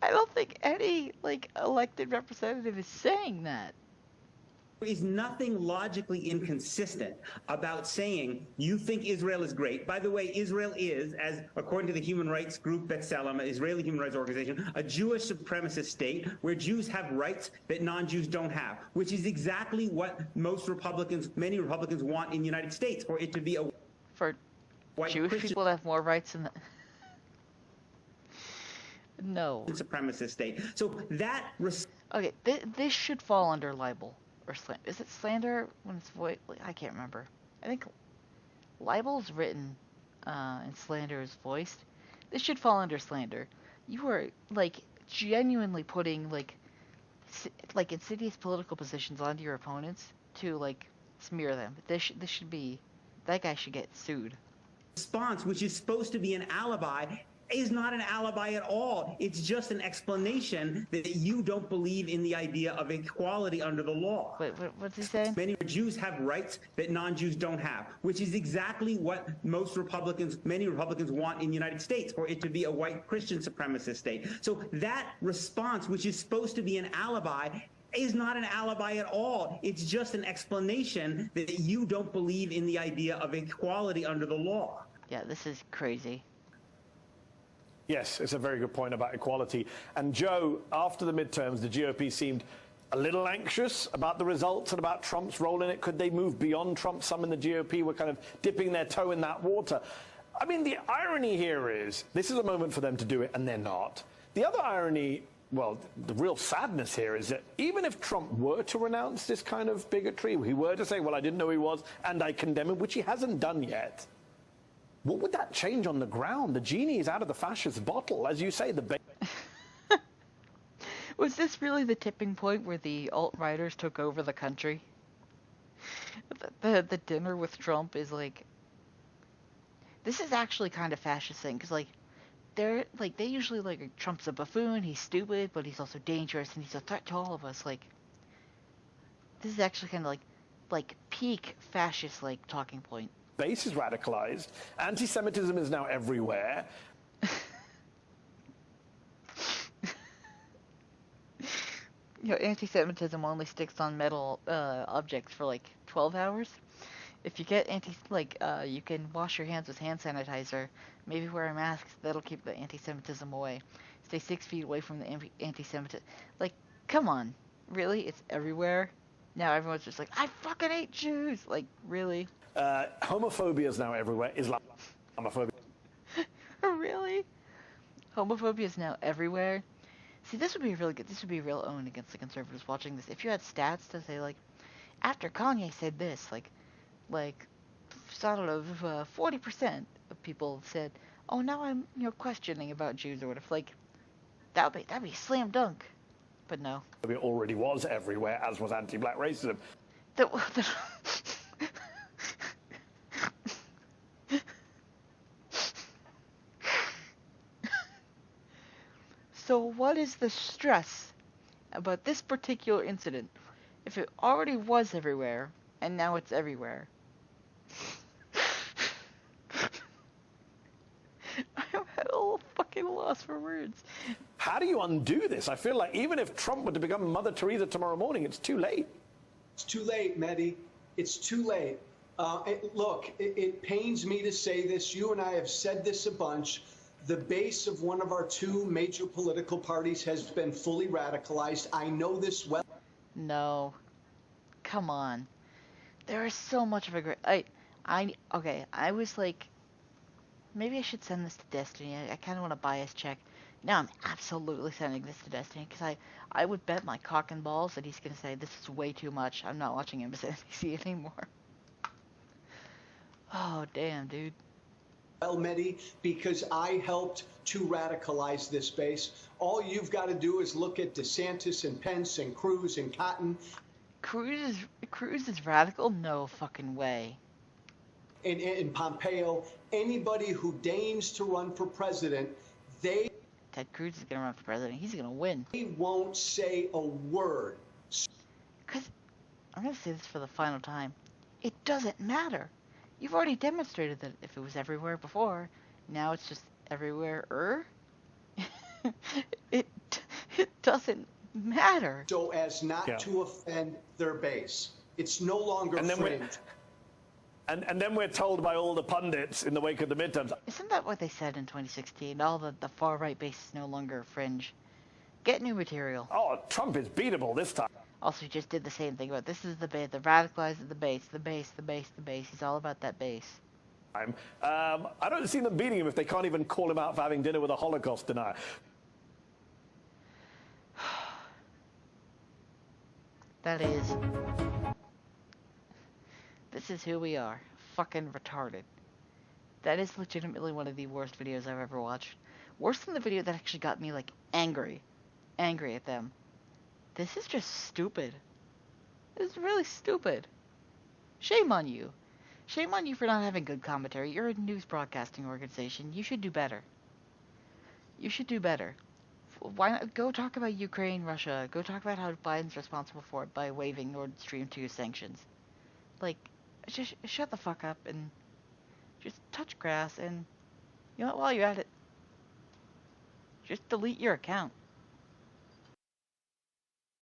I don't think any, like, elected representative is saying that. There is nothing logically inconsistent about saying you think Israel is great. By the way, Israel is, as according to the human rights group B'Tselem, Israeli human rights organization, a Jewish supremacist state where Jews have rights that non-Jews don't have, which is exactly what many Republicans want in the United States, for it to be a for white Jewish Christian people to have more rights than no supremacist state. So that okay, this should fall under libel. Or is it slander when it's voiced? I can't remember. I think libel is written and slander is voiced. This should fall under slander. You are, like, genuinely putting, like insidious political positions onto your opponents to, like, smear them. This should be... That guy should get sued. response, which is supposed to be an alibi, is not an alibi at all. It's just an explanation that you don't believe in the idea of equality under the law. Wait, what's he saying? Many Jews have rights that non-Jews don't have, which is exactly what many Republicans want in the United States, for it to be a white Christian supremacist state. So that response, which is supposed to be an alibi, is not an alibi at all. It's just an explanation that you don't believe in the idea of equality under the law. Yeah, this is crazy. Yes, it's a very good point about equality. And Joe, after the midterms, the GOP seemed a little anxious about the results and about Trump's role in it. Could they move beyond Trump? Some in the GOP were kind of dipping their toe in that water. I mean, the irony here is this is a moment for them to do it, and they're not. The other irony, well, the real sadness here is that even if Trump were to renounce this kind of bigotry, he were to say, well, I didn't know he was, and I condemn him, which he hasn't done yet, what would that change on the ground? The genie is out of the fascist bottle. As you say, the... Was this really the tipping point where the alt-righters took over the country? The dinner with Trump is like... This is actually kind of fascist thing, because like, they usually like, Trump's a buffoon, he's stupid, but he's also dangerous, and he's a threat to all of us. Like, this is actually kind of like peak fascist like talking point. Base is radicalized. Anti-Semitism is now everywhere. You know, anti-Semitism only sticks on metal objects for like 12 hours. If you get you can wash your hands with hand sanitizer, maybe wear a mask, that'll keep the anti-Semitism away. Stay 6 feet away from the anti-Semitism. Like, come on. Really? It's everywhere? Now everyone's just like, I fucking hate Jews! Like, really? Homophobia is now everywhere. Islamophobia. Really? Homophobia is now everywhere? See, this would be really good. This would be a real own against the conservatives watching this. If you had stats to say, like, after Kanye said this, like, I don't know, 40% of people said, oh, now I'm, questioning about Jews or whatever. Like, that'd be a slam dunk. But no. It already was everywhere, as was anti-black racism. So what is the stress about this particular incident if it already was everywhere and now it's everywhere? I'm at a little fucking loss for words. How do you undo this? I feel like even if Trump were to become Mother Teresa tomorrow morning, it's too late. It's too late, Mehdi. It's too late. It pains me to say this. You and I have said this a bunch. The base of one of our two major political parties has been fully radicalized. I know this well. No. Come on. There is so much of a great... Okay, I was like... Maybe I should send this to Destiny. I kind of want to bias check. Now I'm absolutely sending this to Destiny, because I would bet my cock and balls that he's going to say, this is way too much. I'm not watching MSNBC anymore. Oh, damn, dude. Well, Mehdi, because I helped to radicalize this base. All you've got to do is look at DeSantis and Pence and Cruz and Cotton. Cruz is radical? No fucking way. And Pompeo, anybody who deigns to run for president, Ted Cruz is going to run for president. He's going to win. They won't say a word. Because, I'm going to say this for the final time, it doesn't matter. You've already demonstrated that if it was everywhere before, now it's just everywhere-er. It doesn't matter. So as not to offend their base. It's no longer fringe. And then we're told by all the pundits in the wake of the midterms. Isn't that what they said in 2016? All the far-right base is no longer fringe. Get new material. Oh, Trump is beatable this time. Also, he just did the same thing. But this is the base. The radicalized the base. The base. The base. The base. He's all about that base. I don't see them beating him if they can't even call him out for having dinner with a Holocaust denier. That is... This is who we are. Fucking retarded. That is legitimately one of the worst videos I've ever watched. Worse than the video that actually got me, like, angry. Angry at them. This is just stupid. This is really stupid. Shame on you. Shame on you for not having good commentary. You're a news broadcasting organization. You should do better. You should do better. Why not go talk about Ukraine, Russia? Go talk about how Biden's responsible for it by waiving Nord Stream 2 sanctions. Like, just shut the fuck up and just touch grass, and you know what, while you're at it, just delete your account.